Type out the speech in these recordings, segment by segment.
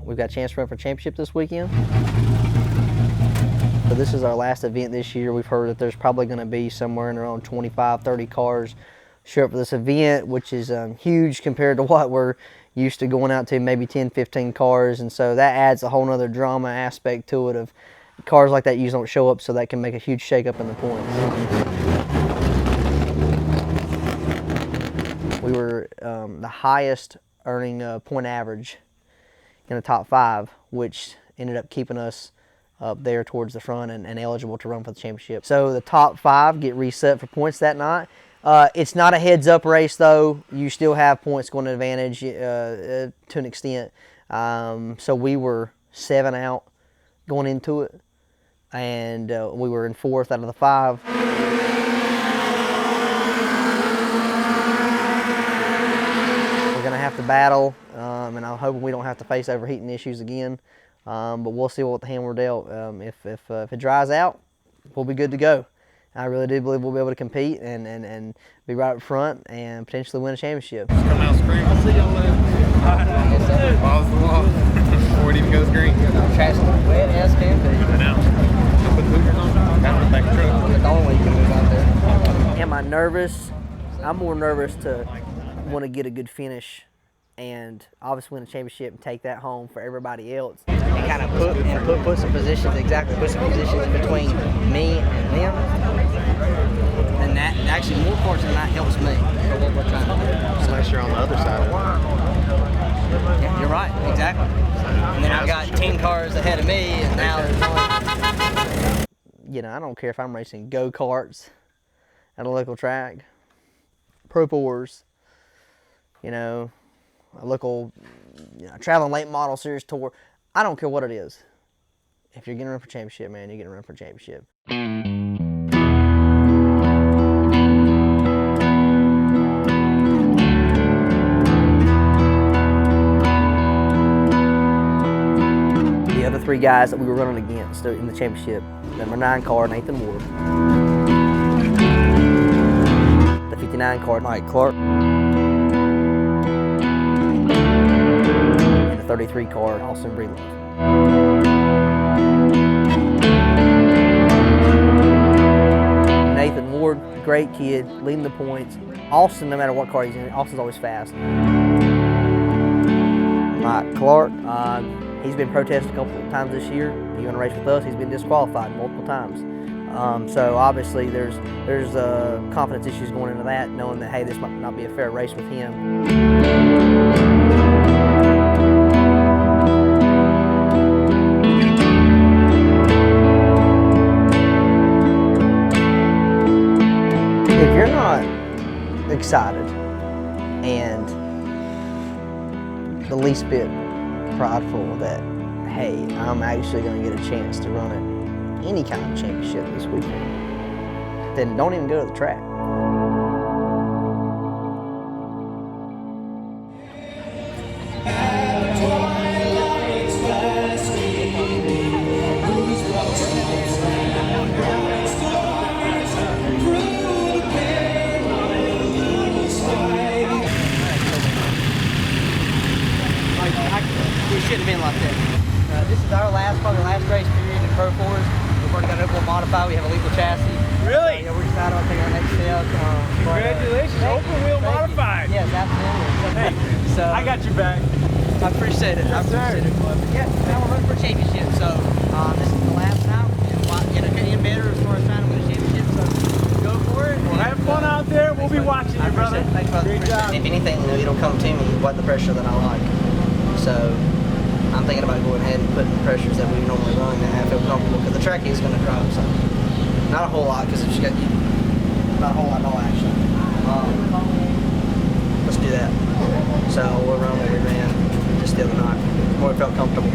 we've got a chance to run for championship this weekend. So this is our last event this year. We've heard that there's probably going to be somewhere in around 25, 30 cars show up for this event, which is huge compared to what we're used to going out to, maybe 10, 15 cars. And so that adds a whole nother drama aspect to it of cars like that usually don't show up, so that can make a huge shakeup in the points. We were the highest earning point average in the top 5, which ended up keeping us up there towards the front and eligible to run for the championship. So the top 5 get reset for points that night. It's not a heads-up race, though. You still have points going to advantage to an extent. So we were 7 out going into it, and we were in 4th out of the 5. We're going to have to battle, and I'm hoping we don't have to face overheating issues again. But we'll see what the hand we're dealt. If it dries out, we'll be good to go. I really do believe we'll be able to compete and be right up front and potentially win a championship. Just come out screaming. I'll see y'all later. Balls to the wall before it even goes green. Trash wet as can be. I know. Put hookers on. Got the back truck. That's the only way you can move out there. Am I nervous? I'm more nervous to want to get a good finish and obviously win a championship and take that home for everybody else. And kind of put some positions, put some positions in between me and them. And that actually more cars than that helps me for what we're trying to do. Unless you're on the other side of it. Yeah, you're right, exactly. And then I've got 10 cars ahead of me, and now there's only... You know, I don't care if I'm racing go-karts at a local track, Pro Fours, you know, a local traveling late model series tour. I don't care what it is. If you're gonna run for championship, man, you're gonna run for championship. The other 3 guys that we were running against in the championship, number 9 car, Nathan Ward. The 59 car, Mike Clark. 33 car, Austin Breedlove. Nathan Ward, great kid, leading the points. Austin, no matter what car he's in, Austin's always fast. Mike Clark, he's been protested a couple of times this year. He's going to race with us. He's been disqualified multiple times. So obviously there's confidence issues going into that, knowing that, hey, this might not be a fair race with him. If you're not excited and the least bit prideful that, hey, I'm actually going to get a chance to run at any kind of championship this weekend, then don't even go to the track. It shouldn't have been like that. This is our probably last race period in Pro 4s. We've already got an open modified. We have a lethal chassis. Really? Yeah, we're deciding on taking our next step. Congratulations, open wheel modified. Yes, absolutely. Hey, so I got your back. I appreciate it. Yes, sir. Yeah, now we're running for a championship. So this is the last time. It'll get in better as far as trying to win a championship. So go for it. Well, have fun out there. We'll be watching you, brother. Thanks, brother. Great job. If anything, it'll come to me what the pressure that I like. So I'm thinking about going ahead and putting the pressures that we normally run and I feel comfortable because the track is going to drop. So not a whole lot because it's got not a whole lot at all actually. Let's do that. So we'll run what we ran just the other night. More felt comfortable.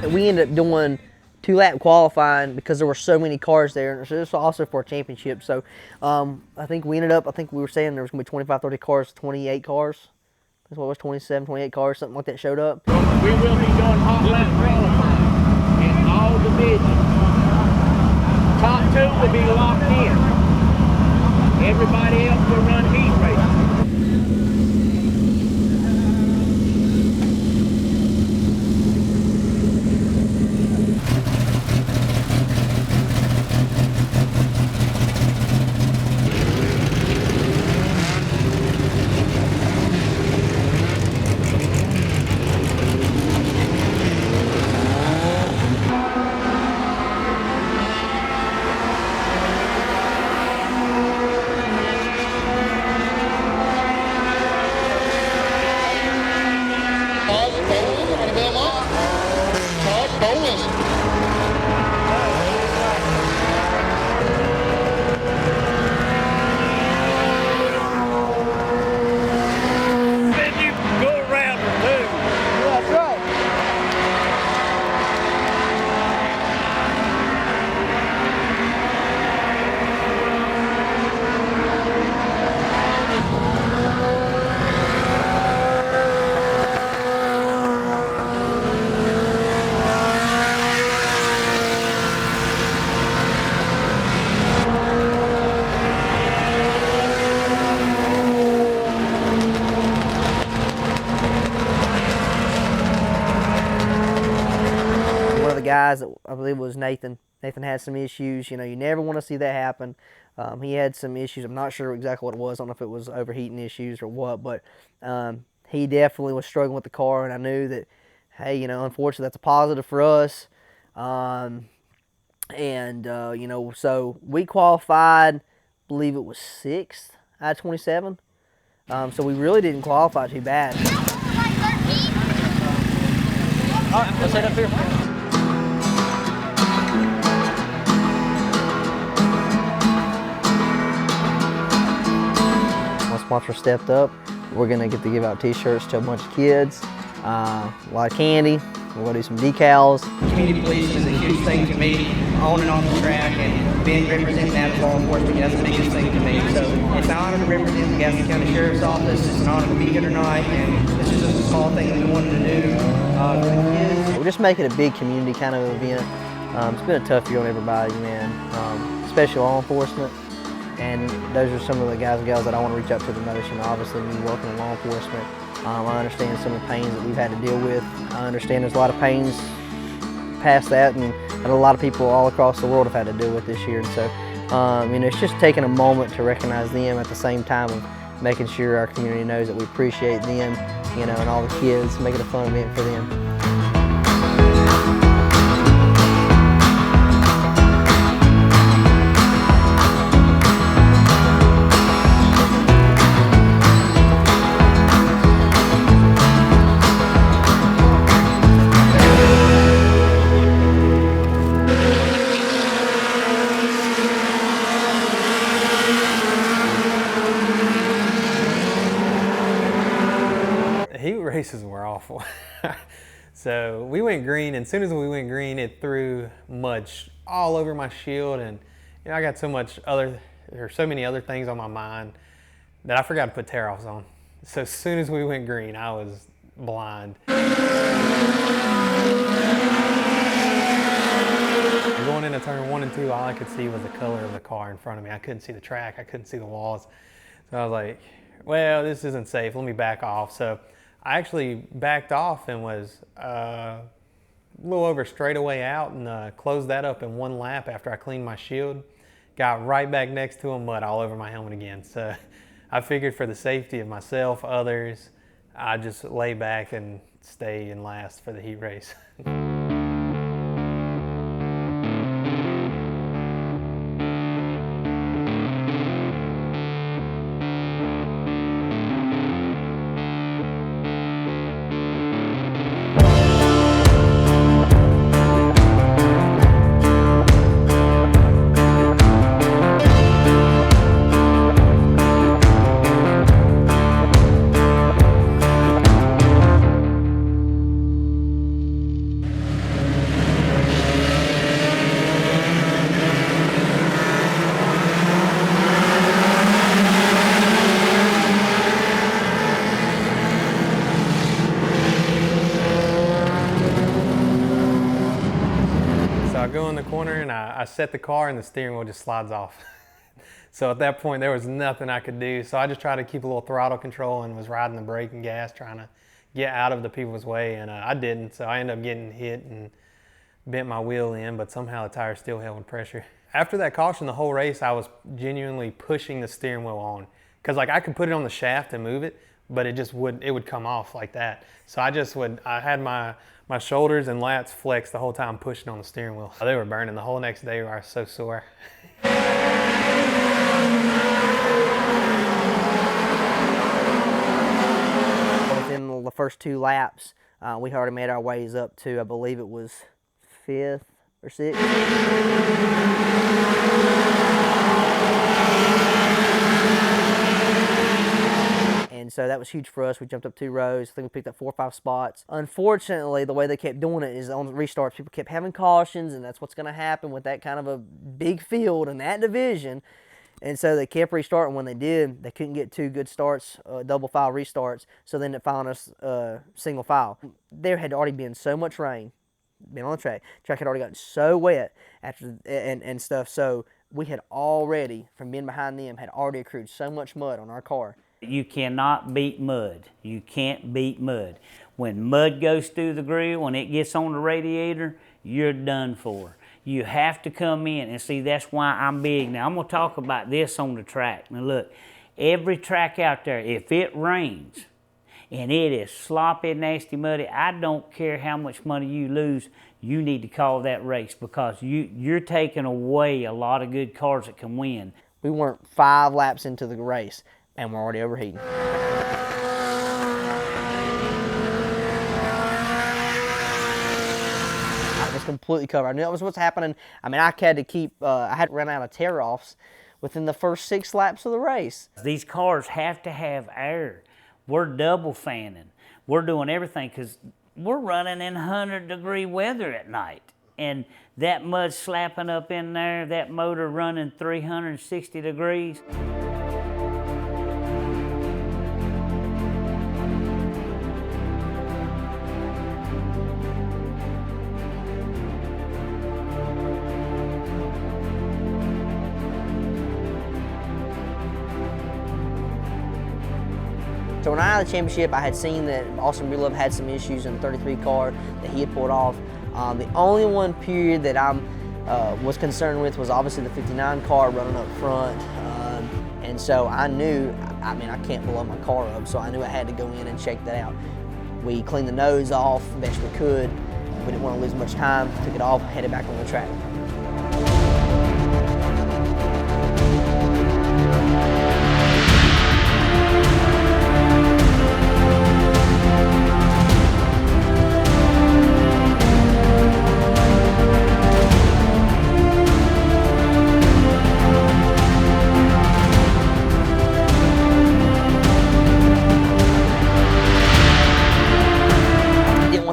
And we ended up doing 2-lap qualifying because there were so many cars there, and this was also for a championship. So I think we were saying there was going to be 25, 30 cars, 28 cars. That's what it was, 27, 28 cars, something like that showed up. We will be doing hot lap qualifying in all divisions. Top 2 will be locked in. Everybody else will run heat races. Then you can go around her too. That's right. One of the guys that I believe was Nathan. Nathan had some issues. You know, you never want to see that happen. He had some issues. I'm not sure exactly what it was. I don't know if it was overheating issues or what, but he definitely was struggling with the car, and I knew that, hey, you know, unfortunately that's a positive for us. You know, so we qualified, I believe it was 6th out of 27. So we really didn't qualify too bad. All right, let's head up here. One sponsor stepped up. We're gonna get to give out t-shirts to a bunch of kids, a lot of candy. We're gonna do some decals. Community policing is a huge thing to me, on and off the track, and being representing that as law enforcement, that's the biggest thing to me. So it's an honor to represent the Gaston County Sheriff's Office. It's an honor to be here tonight, and this is just a small thing that we wanted to do for the kids. We're just making a big community kind of event. It's been a tough year on everybody, man, especially law enforcement. And those are some of the guys and gals that I want to reach out to the most. You know, obviously me working in law enforcement, I understand some of the pains that we've had to deal with. I understand there's a lot of pains past that, and a lot of people all across the world have had to deal with this year. And so, you know, it's just taking a moment to recognize them at the same time of making sure our community knows that we appreciate them, you know, and all the kids, make it a fun event for them. Heat races were awful. So we went green, and as soon as we went green, it threw mud all over my shield, and you know, I got so many other things on my mind that I forgot to put tear-offs on. So as soon as we went green, I was blind. Going into turn 1 and 2, all I could see was the color of the car in front of me. I couldn't see the track, I couldn't see the walls. So I was like, well, this isn't safe, let me back off. So I actually backed off and was a little over straightaway out, and closed that up in 1 lap after I cleaned my shield. Got right back next to him, mud all over my helmet again. So I figured for the safety of myself, others, I'd just lay back and stay in last for the heat race. So I go in the corner and I set the car, and the steering wheel just slides off. So at that point, there was nothing I could do. So I just tried to keep a little throttle control and was riding the brake and gas, trying to get out of the people's way, and I didn't. So I ended up getting hit and bent my wheel in, but somehow the tire still held pressure. After that caution, the whole race, I was genuinely pushing the steering wheel on. Because like I could put it on the shaft and move it, but it would come off like that. So I had my shoulders and lats flexed the whole time pushing on the steering wheel. They were burning the whole next day. I was so sore. Within the first 2 laps, we already made our ways up to, I believe it was 5th or 6th. And so that was huge for us. We jumped up 2 rows. I think we picked up 4 or 5 spots. Unfortunately, the way they kept doing it is on the restarts, people kept having cautions, and that's what's going to happen with that kind of a big field and that division. And so they kept restarting. When they did, they couldn't get 2 good starts, double file restarts, so they ended up filing us single file. There had already been so much rain, been on the track. Track had already gotten so wet after and stuff, so we had already, from being behind them, had already accrued so much mud on our car. You cannot beat mud. You can't beat mud. When mud goes through the grill, when it gets on the radiator, you're done for. You have to come in, and see, that's why I'm big. Now, I'm going to talk about this on the track. Now, look, every track out there, if it rains and it is sloppy, nasty, muddy, I don't care how much money you lose, you need to call that race, because you're taking away a lot of good cars that can win. We weren't 5 laps into the race, and we're already overheating. I was completely covered. I knew that was what's happening. I mean, I had to run out of tear-offs within the first 6 laps of the race. These cars have to have air. We're double fanning. We're doing everything, because we're running in 100-degree weather at night. And that mud slapping up in there, that motor running 360 degrees. So when I had the championship, I had seen that Austin Breedlove had some issues in the 33 car that he had pulled off. The only one period that I was concerned with was obviously the 59 car running up front. And so I knew, I mean, I can't blow my car up, so I knew I had to go in and check that out. We cleaned the nose off best we could. We didn't want to lose much time, took it off, headed back on the track.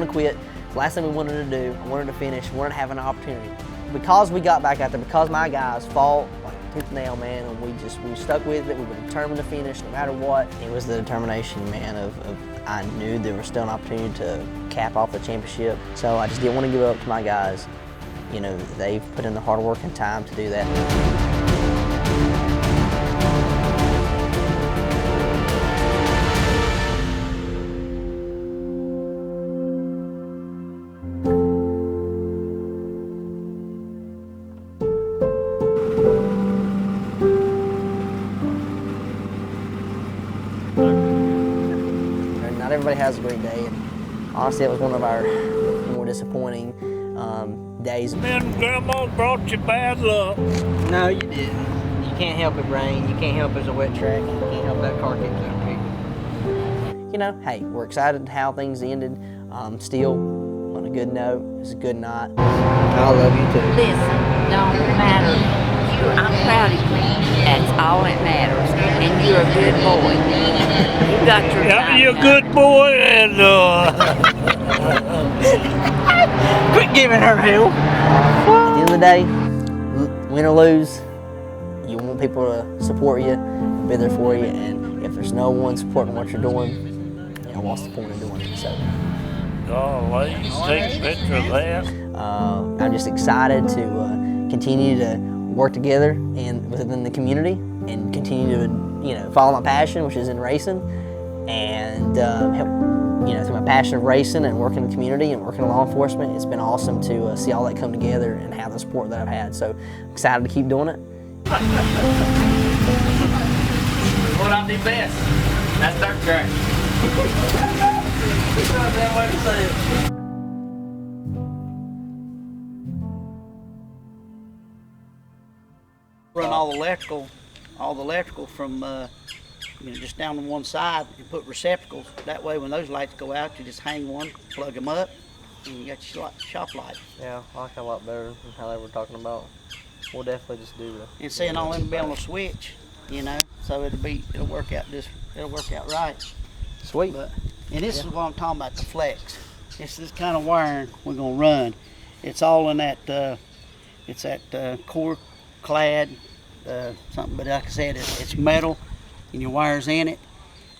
Quit. Last thing we wanted to do, I wanted to finish, wanted to have an opportunity. Because we got back out there, because my guys fought like tooth and nail, man, and we stuck with it, we were determined to finish no matter what. It was the determination, man, of I knew there was still an opportunity to cap off the championship. So I just didn't want to give up to my guys. You know, they've put in the hard work and time to do that. Not everybody has a great day, and honestly, it was one of our more disappointing days. Man, Grandma brought you bad luck. No, you didn't. You can't help it rain. You can't help it's a wet track. You can't help that car keeps overheating. You know, hey, we're excited how things ended. Still, on a good note, it's a good night. I love you too. Listen, don't matter. I'm proud of you. That's all that matters. And you're a good boy. You got your Yeah, you're a good boy, and Quit giving her hell. At the end of the day, win or lose, you want people to support you, be there for you, and if there's no one supporting what you're doing, you know, what's the point of doing it? So. golly, take a picture of that. I'm just excited to continue to work together and within the community and continue to follow my passion, which is in racing, and help through my passion of racing and working in the community and working in law enforcement. It's been awesome to see all that come together and have the support that I've had. So I'm excited to keep doing it. What I do best. That's dirt track. Run all the electrical from just down on one side and put receptacles. That way when those lights go out, you just hang one, plug them up, and you got your shop light. Yeah, I like it a lot better than how they were talking about. We'll definitely just do the... And seeing all them be on a switch, so it'll work out right. Sweet. And this is what I'm talking about, the flex. It's this kind of wiring we're gonna run. It's all in that, it's that core clad something, but like I said, it's metal and your wire's in it.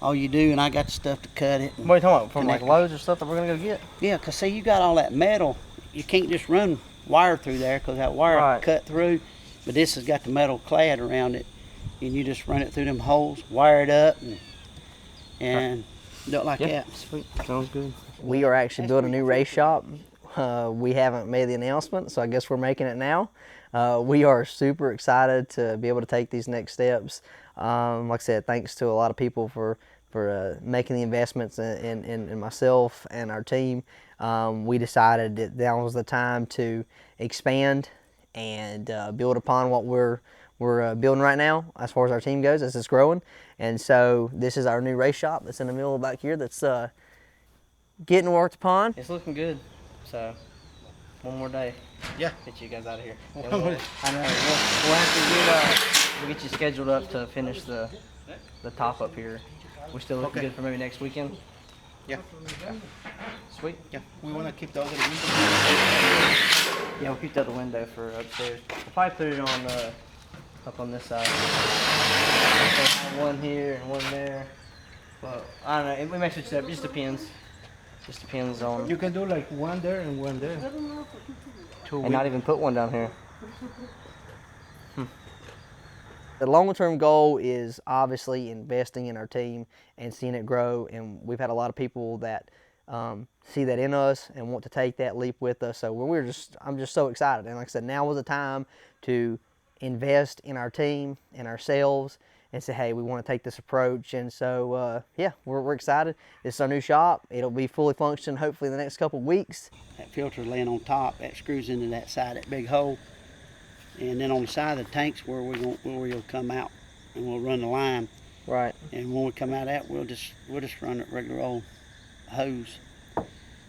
All you do, and I got the stuff to cut it. What are you talking about? From like loads or stuff that we're gonna go get? Yeah, cause see, you got all that metal. You can't just run wire through there, cause that wire cut through. But this has got the metal clad around it, and you just run it through them holes, wire it up, and do it like that. Sweet. Sounds good. We are actually building a new race shop. We haven't made the announcement, so I guess we're making it now. We are super excited to be able to take these next steps. Like I said, thanks to a lot of people for making the investments in myself and our team. We decided that now was the time to expand and build upon what we're building right now as far as our team goes, as it's growing. And so this is our new race shop that's in the middle back here that's getting worked upon. It's looking good, so one more day. Yeah. Get you guys out of here. I know. We'll have to get you scheduled up to finish the top up here. We still looking good for maybe next weekend? Yeah. Sweet. Yeah. We want to keep the other window. Yeah, we'll keep the other window for upstairs. We'll probably put it on up on this side. One here and one there. Well, I don't know. We may switch it up. It just depends. Just depends on. You can do like one there and one there. And not even put one down here. The long-term goal is obviously investing in our team and seeing it grow, and we've had a lot of people that see that in us and want to take that leap with us. So I'm just so excited. And like I said, now was the time to invest in our team and ourselves and say, hey, we want to take this approach. And so, yeah, we're excited. This is our new shop. It'll be fully functioning hopefully in the next couple of weeks. That filter laying on top, that screws into that side, that big hole. And then on the side of the tanks where you'll come out and we'll run the line. Right. And when we come out of that, we'll just run a regular old hose.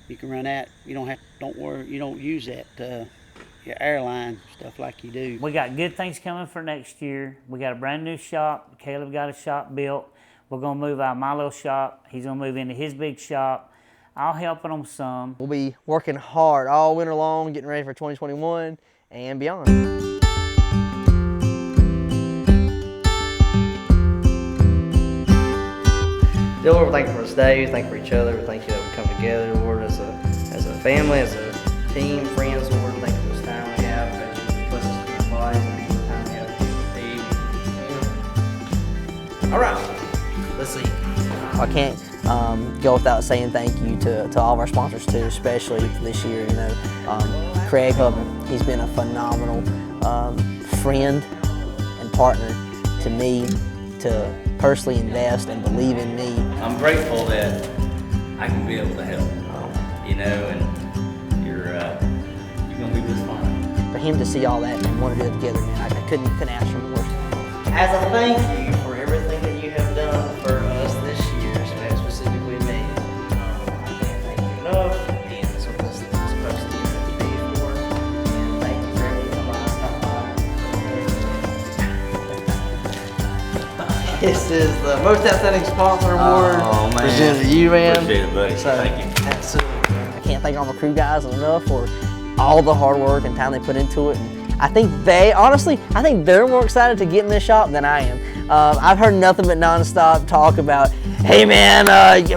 You can run that. You don't worry. You don't use that your airline stuff like you do. We got good things coming for next year. We got a brand new shop. Caleb got a shop built. We're gonna move out of my little shop. He's gonna move into his big shop. I'll help him some. We'll be working hard all winter long, getting ready for 2021 and beyond. Lord, we're thankful for this day. We thank for each other. We thank you that we come together, Lord, as a family, as a team, friends, Lord. Thank you for this time we have. That you bless us with our lives and the time we have. All right, let's see. I can't go without saying thank you to all of our sponsors too, especially this year. Craig Hubman, he's been a phenomenal friend and partner to me to personally invest and believe in me. I'm grateful that I can be able to help, and you're gonna be just fine. For him to see all that and want to do it together, man, I couldn't ask for more. As a thank you for everything that you have done for us this year, specifically me, I can't thank you enough. And it's what this is supposed to be for. And thank you for everything This is the Most Outstanding Sponsor Award presented to you, man. Appreciate it, buddy. So, thank you. Absolutely, man. I can't thank all the crew guys enough for all the hard work and time they put into it. And I think they're more excited to get in this shop than I am. I've heard nothing but nonstop talk about, hey man,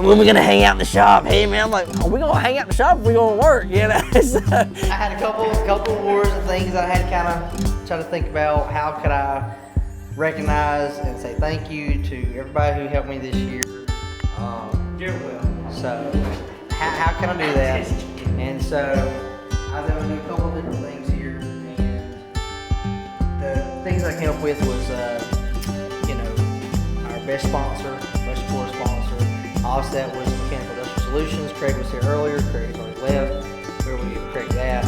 when we gonna hang out in the shop? Hey man, I'm like, are we gonna hang out in the shop or we gonna work? So, I had a couple awards and things that I had to kind of try to think about how could I recognize and say thank you to everybody who helped me this year. You're welcome. So, how can I do that? And so, I was able to do a couple of different things here, and the things I came up with was, you know, our best sponsor, most important sponsor. Also, that was Mechanical Industrial Solutions. Craig was here earlier. Craig's already left. Where we give Craig that.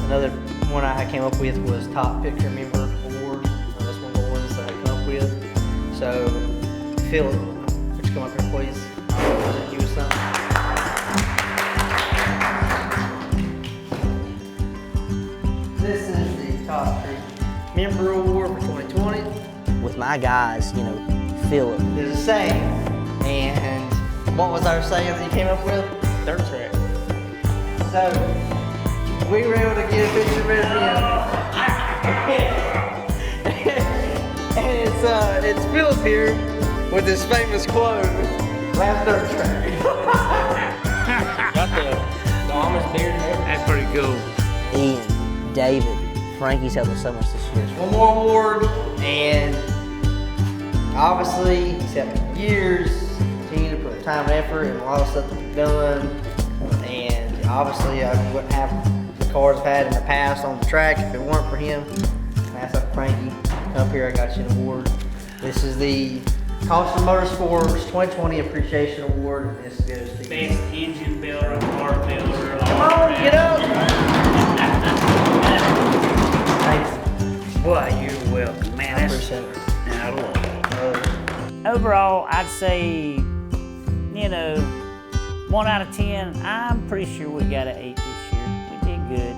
Another one I came up with was Top Picture Member Award. That's one of the ones that I came up with. So, Philip, would you come up here, please? I'll present you with something. This is the Top Crew Member Award for 2020. With my guys, you know, Philip. There's a saying, and what was our saying that you came up with? Dirt track. So, we were able to get a picture with him. And it's Philip here with his famous quote, last dirt track. Got the Lawman's beard and everything. That's pretty cool. Ian, David, Frankie's helped us so much this year. One more award, and obviously, he's had years, continue to put time and effort and a lot of stuff that we've done. And obviously, I wouldn't have the cars I've had in the past on the track if it weren't for him. That's up Frankie. Come up here, I got you an award. This is the Caution Motorsports 2020 Appreciation Award. This goes to you. Best engine builder, car builder. Come on, get up! Thanks. Boy, you're welcome, man. I That's appreciate it. I love it. Overall, I'd say, you know, 1 out of 10. I'm pretty sure we got an 8 this year. We did good.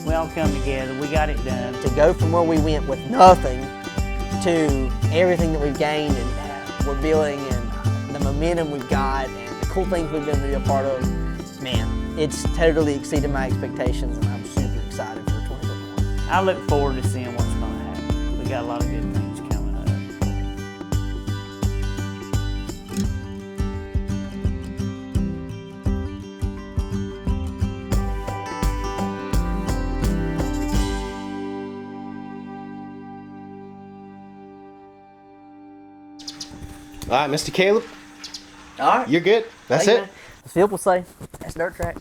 We all come together. We got it done. To go from where we went with nothing to everything that we've gained and we're building and the momentum we've got and the cool things we've been to be a part of, man, it's totally exceeded my expectations and I'm super excited for 2021. I look forward to seeing what's going to happen. We got a lot of good things coming up. All right, Mr. Caleb, All right. you're good. That's Thank it. you, man. Phil will say, that's dirt track.